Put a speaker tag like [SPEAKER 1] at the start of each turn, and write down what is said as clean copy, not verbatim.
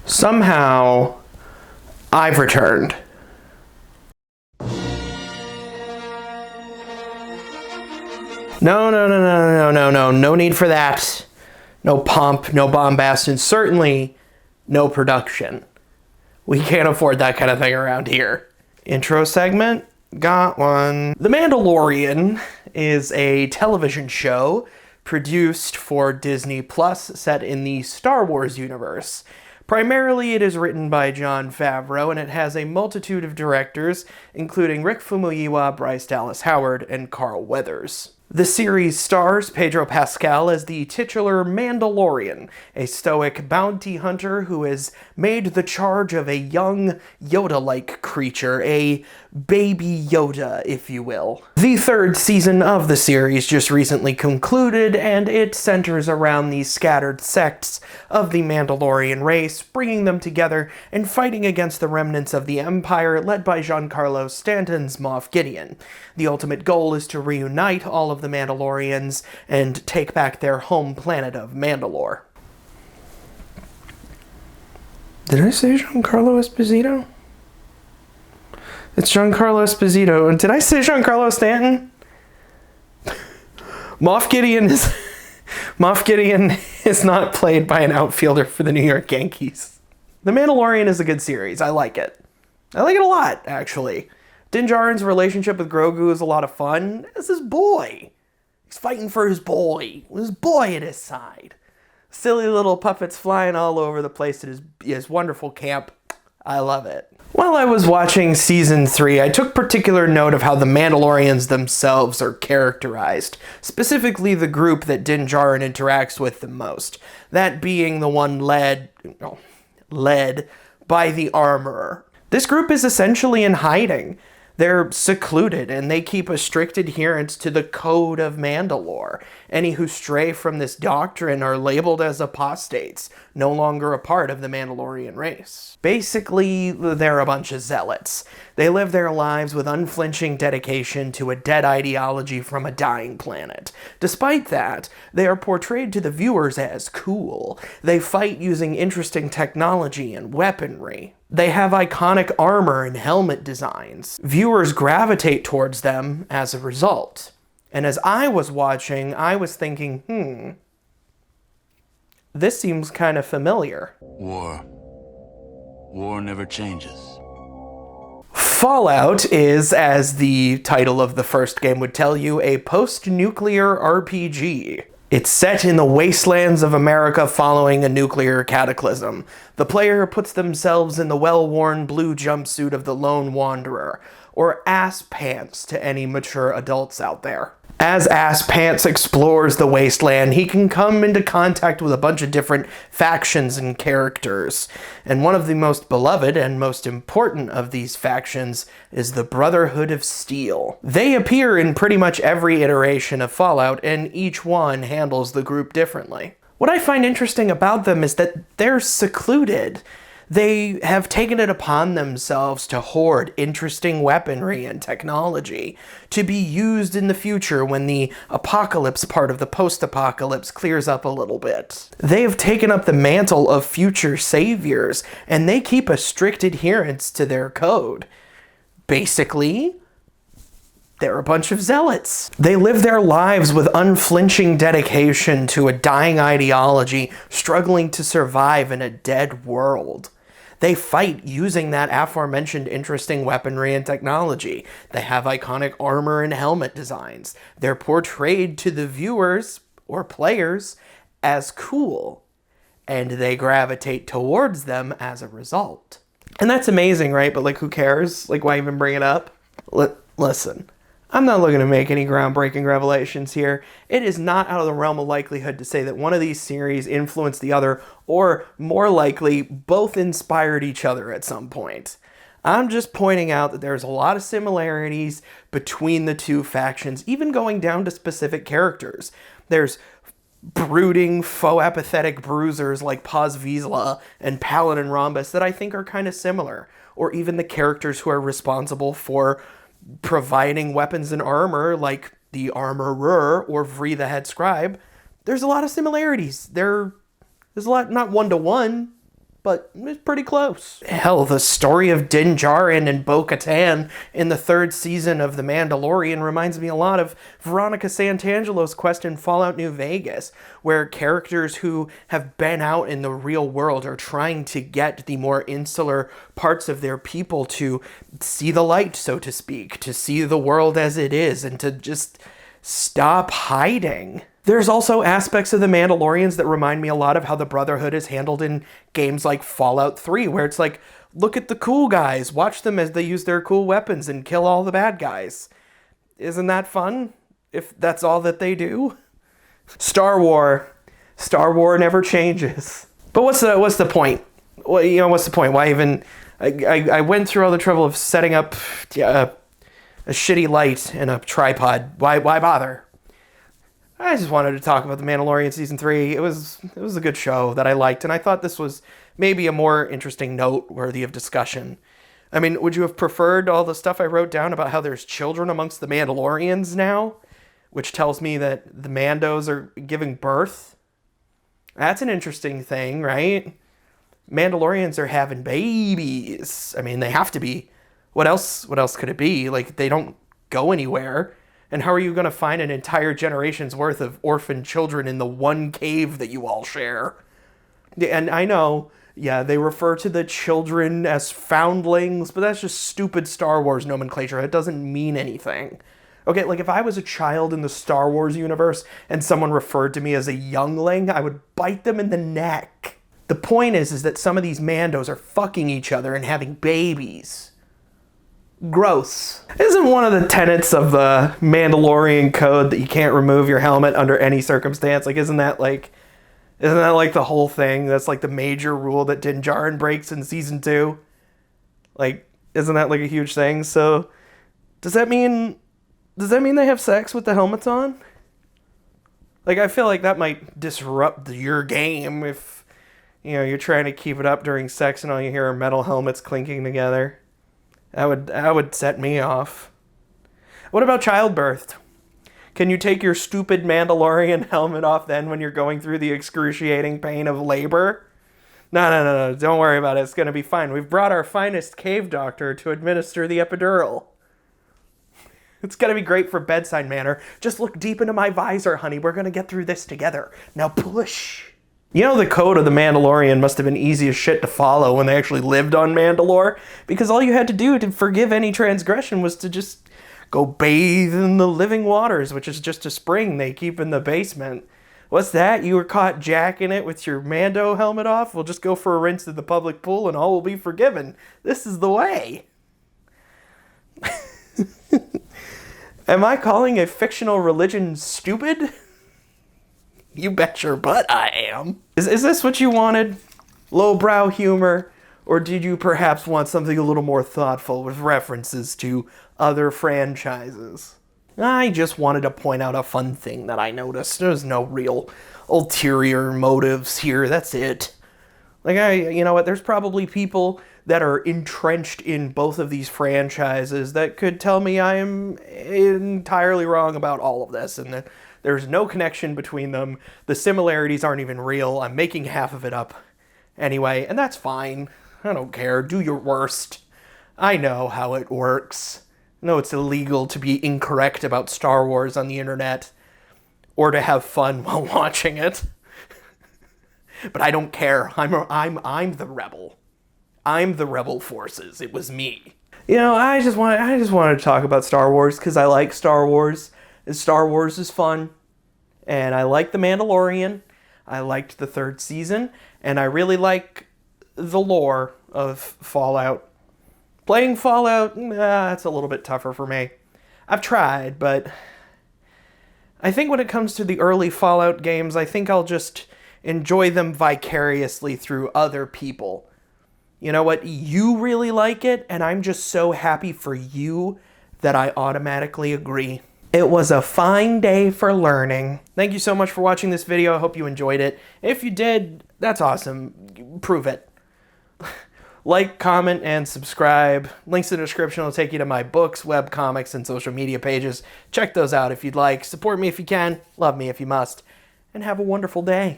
[SPEAKER 1] Somehow, I've returned. No need for that. No pomp, no bombast, and certainly no production. We can't afford that kind of thing around here. Intro segment? Got one. The Mandalorian is a television show produced for Disney Plus set in the Star Wars universe. Primarily, it is written by Jon Favreau, and it has a multitude of directors, including Rick Famuyiwa, Bryce Dallas Howard, and Carl Weathers. The series stars Pedro Pascal as the titular Mandalorian, a stoic bounty hunter who has made the charge of a young Yoda-like creature, a baby Yoda, if you will. The third season of the series just recently concluded, and it centers around the scattered sects of the Mandalorian race, bringing them together and fighting against the remnants of the Empire led by Giancarlo Stanton's Moff Gideon. The ultimate goal is to reunite all of the Mandalorians and take back their home planet of Mandalore. Did I say Giancarlo Esposito? It's Giancarlo Esposito. And did I say Giancarlo Stanton? Moff Gideon is not played by an outfielder for the New York Yankees. The Mandalorian is a good series. I like it. I like it a lot, actually. Din Djarin's relationship with Grogu is a lot of fun. It's his boy. He's fighting for his boy. With his boy at his side. Silly little puppets flying all over the place at his wonderful camp. I love it. While I was watching Season 3, I took particular note of how the Mandalorians themselves are characterized, specifically the group that Din Djarin interacts with the most, that being the one led by the Armorer. This group is essentially in hiding. They're secluded, and they keep a strict adherence to the Code of Mandalore. Any who stray from this doctrine are labeled as apostates, no longer a part of the Mandalorian race. Basically, they're a bunch of zealots. They live their lives with unflinching dedication to a dead ideology from a dying planet. Despite that, they are portrayed to the viewers as cool. They fight using interesting technology and weaponry. They have iconic armor and helmet designs. Viewers gravitate towards them as a result. And as I was watching, I was thinking, this seems kind of familiar.
[SPEAKER 2] War never changes.
[SPEAKER 1] Fallout is, as the title of the first game would tell you, a post-nuclear RPG. It's set in the wastelands of America following a nuclear cataclysm. The player puts themselves in the well-worn blue jumpsuit of the Lone Wanderer, or Ass Pants to any mature adults out there. As Ass Pants explores the wasteland, he can come into contact with a bunch of different factions and characters. And one of the most beloved and most important of these factions is the Brotherhood of Steel. They appear in pretty much every iteration of Fallout, and each one handles the group differently. What I find interesting about them is that they're secluded. They have taken it upon themselves to hoard interesting weaponry and technology to be used in the future when the apocalypse part of the post-apocalypse clears up a little bit. They have taken up the mantle of future saviors, and they keep a strict adherence to their code. Basically, they're a bunch of zealots. They live their lives with unflinching dedication to a dying ideology, struggling to survive in a dead world. They fight using that aforementioned interesting weaponry and technology. They have iconic armor and helmet designs. They're portrayed to the viewers, or players, as cool. And they gravitate towards them as a result. And that's amazing, right? But who cares? Why even bring it up? Listen. I'm not looking to make any groundbreaking revelations here. It is not out of the realm of likelihood to say that one of these series influenced the other, or more likely, both inspired each other at some point. I'm just pointing out that there's a lot of similarities between the two factions, even going down to specific characters. There's brooding, faux apathetic bruisers like Paz Vizsla and Paladin Rhombus that I think are kind of similar, or even the characters who are responsible for providing weapons and armor like the Armorer or Vree the Head Scribe. There's a lot of similarities. There's a lot, not one-to-one, but it's pretty close. Hell, the story of Din Djarin and Bo-Katan in the 3rd season of The Mandalorian reminds me a lot of Veronica Santangelo's quest in Fallout New Vegas, where characters who have been out in the real world are trying to get the more insular parts of their people to see the light, so to speak, to see the world as it is, and to just stop hiding. There's also aspects of the Mandalorians that remind me a lot of how the Brotherhood is handled in games like Fallout 3, where it's like, look at the cool guys, watch them as they use their cool weapons and kill all the bad guys. Isn't that fun? If that's all that they do? Star Wars never changes. But what's the point? Well, what's the point? Why even... I went through all the trouble of setting up a shitty light and a tripod. Why bother? I just wanted to talk about The Mandalorian Season 3. It was a good show that I liked, and I thought this was maybe a more interesting note worthy of discussion. I mean, would you have preferred all the stuff I wrote down about how there's children amongst the Mandalorians now? Which tells me that the Mandos are giving birth? That's an interesting thing, right? Mandalorians are having babies. I mean, they have to be. What else could it be? Like, they don't go anywhere. And how are you going to find an entire generation's worth of orphan children in the one cave that you all share? And I know, yeah, they refer to the children as foundlings, but that's just stupid Star Wars nomenclature. It doesn't mean anything. Okay, like if I was a child in the Star Wars universe and someone referred to me as a youngling, I would bite them in the neck. The point is that some of these Mandos are fucking each other and having babies. Gross. Isn't one of the tenets of the Mandalorian code that you can't remove your helmet under any circumstance? Like, isn't that like the whole thing? That's like the major rule that Din Djarin breaks in Season 2? Like, isn't that like a huge thing? So, does that mean they have sex with the helmets on? Like, I feel like that might disrupt your game if, you're trying to keep it up during sex and all you hear are metal helmets clinking together. That would set me off. What about childbirth? Can you take your stupid Mandalorian helmet off then when you're going through the excruciating pain of labor? No. Don't worry about it. It's going to be fine. We've brought our finest cave doctor to administer the epidural. It's going to be great for bedside manner. Just look deep into my visor, honey. We're going to get through this together. Now push. The code of the Mandalorian must have been easy as shit to follow when they actually lived on Mandalore, because all you had to do to forgive any transgression was to just go bathe in the living waters, which is just a spring they keep in the basement. What's that? You were caught jacking it with your Mando helmet off? We'll just go for a rinse at the public pool and all will be forgiven. This is the way. Am I calling a fictional religion stupid? You bet your butt I am. Is this what you wanted? Lowbrow humor? Or did you perhaps want something a little more thoughtful with references to other franchises? I just wanted to point out a fun thing that I noticed. There's no real ulterior motives here. That's it. You know what? There's probably people that are entrenched in both of these franchises that could tell me I am entirely wrong about all of this, and that there's no connection between them. The similarities aren't even real. I'm making half of it up anyway, and that's fine. I don't care. Do your worst. I know how it works. No, it's illegal to be incorrect about Star Wars on the internet, or to have fun while watching it. But I don't care. I'm the rebel. I'm the rebel forces. It was me. I just wanted to talk about Star Wars because I like Star Wars. Star Wars is fun. And I like The Mandalorian. I liked the 3rd season. And I really like the lore of Fallout. Playing Fallout, that's a little bit tougher for me. I've tried, but I think when it comes to the early Fallout games, I think I'll just enjoy them vicariously through other people. You know what? You really like it, and I'm just so happy for you that I automatically agree. It was a fine day for learning. Thank you so much for watching this video. I hope you enjoyed it. If you did, that's awesome. Prove it. Like, comment, and subscribe. Links in the description will take you to my books, webcomics, and social media pages. Check those out if you'd like. Support me if you can. Love me if you must. And have a wonderful day.